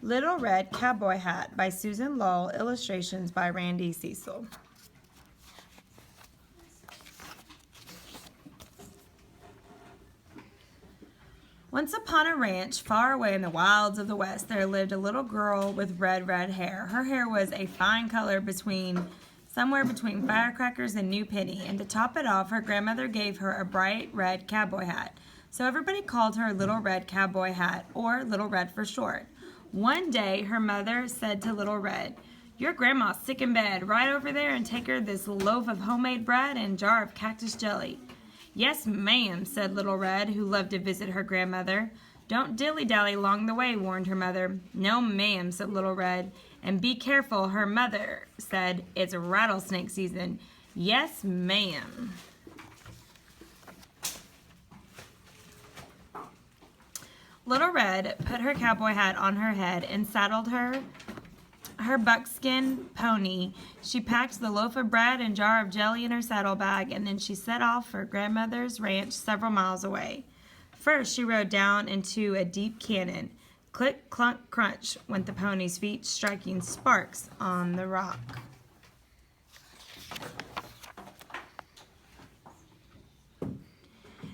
Little Red Cowboy Hat by Susan Lull, illustrations by Randy Cecil. Once upon a ranch far away in the wilds of the West, there lived a little girl with red hair. Her hair was a fine color somewhere between firecrackers and new penny, and to top it off, her grandmother gave her a bright red cowboy hat. So everybody called her Little Red Cowboy Hat, or Little Red for short. One day, her mother said to Little Red, "Your grandma's sick in bed. Right over there and take her this loaf of homemade bread and a jar of cactus jelly." "Yes, ma'am," said Little Red, who loved to visit her grandmother. "Don't dilly-dally along the way," warned her mother. "No, ma'am," said Little Red. "And be careful," her mother said. "It's rattlesnake season." "Yes, ma'am." Little Red put her cowboy hat on her head and saddled her buckskin pony. She packed the loaf of bread and jar of jelly in her saddlebag, and then she set off for grandmother's ranch several miles away. First, she rode down into a deep canyon. Click, clunk, crunch went the pony's feet, striking sparks on the rock.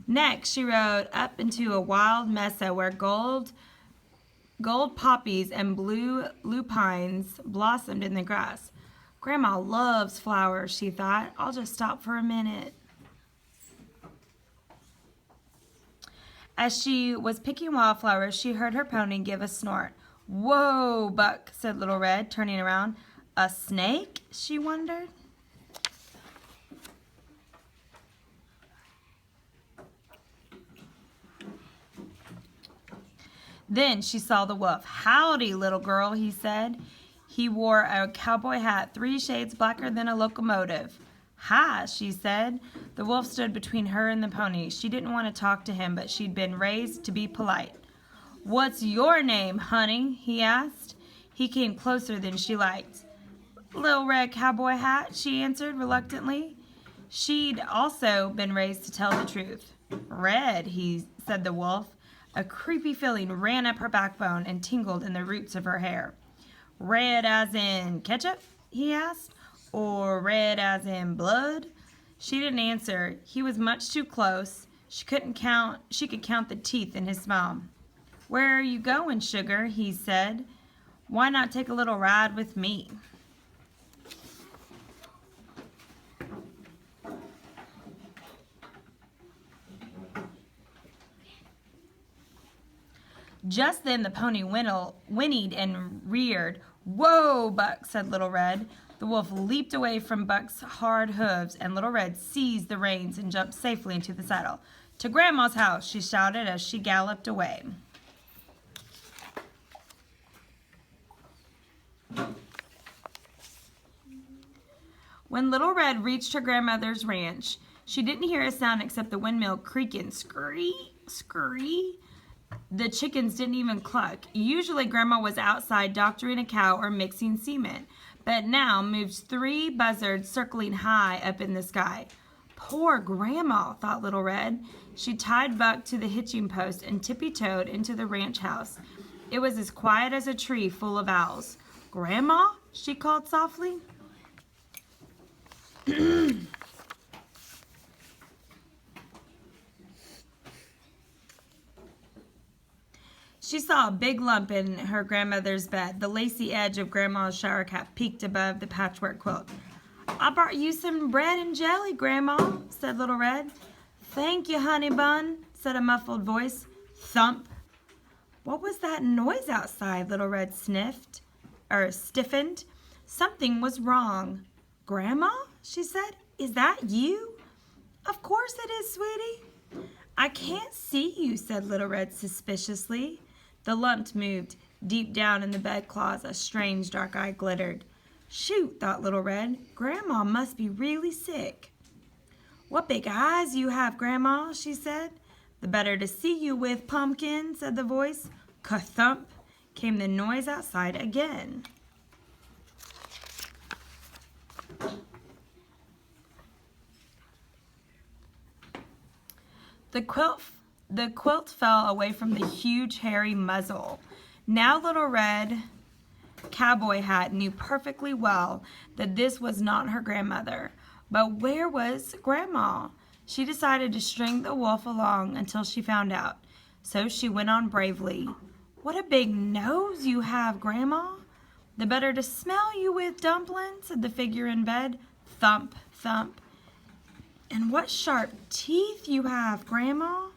Next, she rode up into a wild mesa where gold poppies and blue lupines blossomed in the grass. "Grandma loves flowers," she thought. "I'll just stop for a minute." As she was picking wildflowers, she heard her pony give a snort. "Whoa, Buck," said Little Red, turning around. "A snake?" she wondered. Then she saw the wolf. "Howdy, little girl," he said. He wore a cowboy hat 3 shades blacker than a locomotive. "Hi," she said. The wolf stood between her and the pony. She didn't want to talk to him, but she'd been raised to be polite. "What's your name, honey?" he asked. He came closer than she liked. "Little Red Cowboy Hat," she answered reluctantly. She'd also been raised to tell the truth. "Red," said the wolf. A creepy feeling ran up her backbone and tingled in the roots of her hair. "Red as in ketchup?" he asked. "Or red as in blood?" She didn't answer. He was much too close. She could count the teeth in his smile. "Where are you going, sugar?" he said. "Why not take a little ride with me?" Just then the pony whinnied and reared. "Whoa, Buck," said Little Red. The wolf leaped away from Buck's hard hooves, and Little Red seized the reins and jumped safely into the saddle. "To Grandma's house," she shouted as she galloped away. When Little Red reached her grandmother's ranch, she didn't hear a sound except the windmill creaking. Scree, scree. The chickens didn't even cluck. Usually Grandma was outside doctoring a cow or mixing cement, but now moved 3 buzzards circling high up in the sky. "Poor Grandma," thought Little Red. She tied Buck to the hitching post and tippy-toed into the ranch house. It was as quiet as a tree full of owls. "Grandma?" she called softly. She saw a big lump in her grandmother's bed. The lacy edge of Grandma's shower cap peeked above the patchwork quilt. "I brought you some bread and jelly, Grandma," said Little Red. "Thank you, honey bun," said a muffled voice. Thump. What was that noise outside? Little Red stiffened. Something was wrong. "Grandma?" she said. "Is that you?" "Of course it is, sweetie." "I can't see you," said Little Red suspiciously. The lump moved. Deep down in the bedclothes, a strange dark eye glittered. Shoot, thought Little Red. Grandma must be really sick. "What big eyes you have, Grandma," she said. "The better to see you with, pumpkin," said the voice. Ka-thump came the noise outside again. The quilt fell away from the huge hairy muzzle. Now Little Red Cowboy Hat knew perfectly well that this was not her grandmother. But where was Grandma? She decided to string the wolf along until she found out. So she went on bravely. What a big nose you have, Grandma. The better to smell you with, Dumpling, said the figure in bed. Thump, thump. And what sharp teeth you have, Grandma.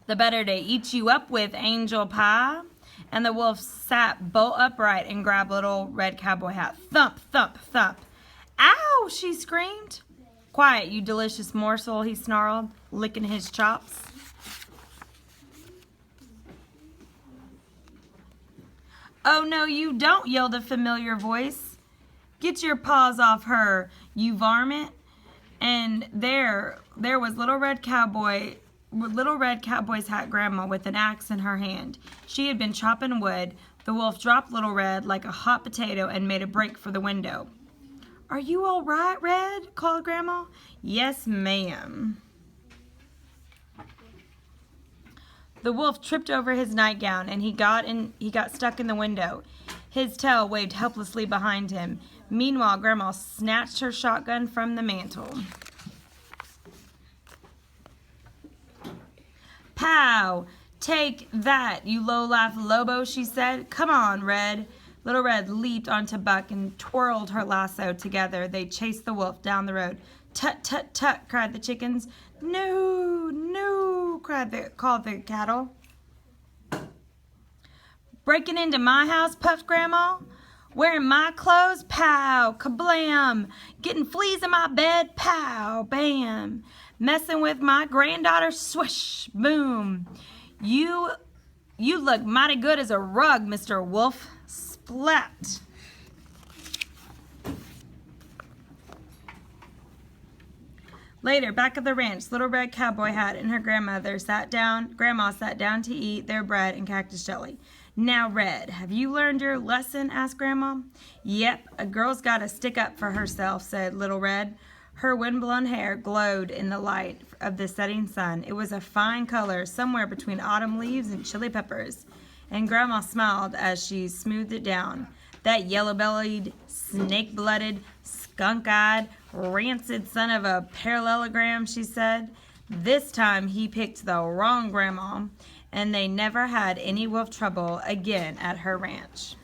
The better to eat you up with, Angel Pie. And the wolf sat bolt upright and grabbed Little Red Cowboy Hat. Thump, thump, thump. Ow, she screamed. Quiet, you delicious morsel, he snarled, licking his chops. Oh, no, you don't, yelled a familiar voice. Get your paws off her, you varmint. And there was Little Red Cowboy's Hat Grandma with an axe in her hand. She had been chopping wood. The wolf dropped Little Red like a hot potato and made a break for the window. Are you all right, Red? Called Grandma. Yes, ma'am. The wolf tripped over his nightgown and he got stuck in the window. His tail waved helplessly behind him. Meanwhile, Grandma snatched her shotgun from the mantel. Pow! Take that, you low-life Lobo, she said. Come on, Red. Little Red leaped onto Buck and twirled her lasso. Together, they chased the wolf down the road. Tut, tut, tut, cried the chickens. No, no, called the cattle. Breaking into my house, puffed Grandma. Wearing my clothes, pow, kablam. Getting fleas in my bed, pow, bam. Messing with my granddaughter, swish, boom. You look mighty good as a rug, Mr. Wolf. Splat. Later, back at the ranch, Little Red Cowboy Hat and her grandma sat down to eat their bread and cactus jelly. Now, Red, have you learned your lesson? Asked Grandma. Yep, a girl's got to stick up for herself, said Little Red. Her windblown hair glowed in the light of the setting sun. It was a fine color, somewhere between autumn leaves and chili peppers. And Grandma smiled as she smoothed it down. That yellow-bellied, snake-blooded, skunk-eyed, rancid son of a parallelogram, she said. This time he picked the wrong grandma, and they never had any wolf trouble again at her ranch.